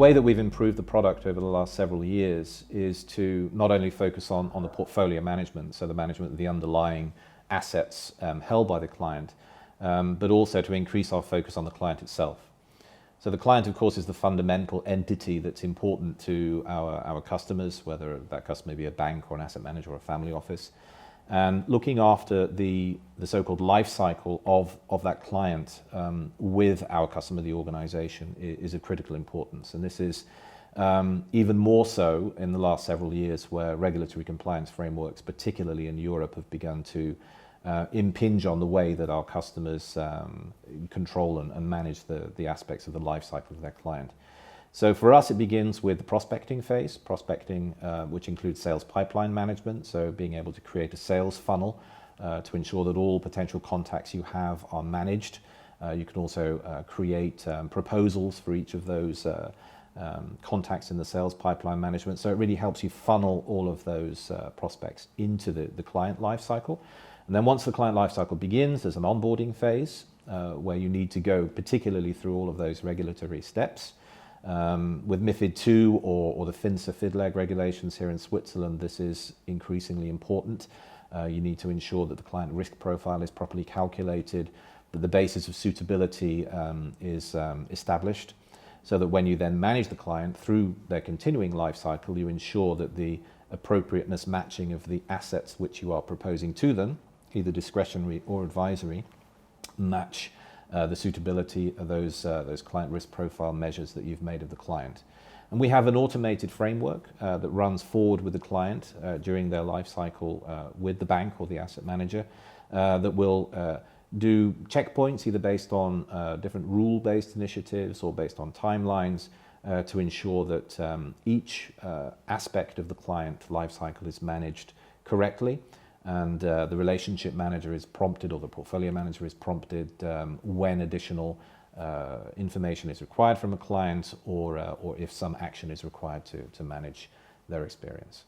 way that we've improved the product over the last several years is to not only focus on the portfolio management, so the management of the underlying assets held by the client, but also to increase our focus on the client itself. So the client, of course, is the fundamental entity that's important to our customers, whether that customer be a bank or an asset manager or a family office. And looking after the so-called life cycle of that client with our customer, the organization, is of critical importance. And this is even more so in the last several years, where regulatory compliance frameworks, particularly in Europe, have begun to impinge on the way that our customers control and manage the aspects of the life cycle of their client. So for us, it begins with the prospecting phase, which includes sales pipeline management, so being able to create a sales funnel to ensure that all potential contacts you have are managed. You can also create proposals for each of those contacts in the sales pipeline management. So it really helps you funnel all of those prospects into the client life cycle. And then once the client lifecycle begins, there's an onboarding phase where you need to go particularly through all of those regulatory steps. With MiFID II or the FINSA/FIDLEG regulations here in Switzerland, this is increasingly important. You need to ensure that the client risk profile is properly calculated, that the basis of suitability is established, so that when you then manage the client through their continuing life cycle, you ensure that the appropriateness matching of the assets which you are proposing to them, either discretionary or advisory, match the suitability of those client risk profile measures that you've made of the client. And we have an automated framework that runs forward with the client during their life cycle with the bank or the asset manager that will do checkpoints either based on different rule-based initiatives or based on timelines to ensure that each aspect of the client life cycle is managed correctly. And the relationship manager is prompted, or the portfolio manager is prompted when additional information is required from a client, or if some action is required to manage their experience.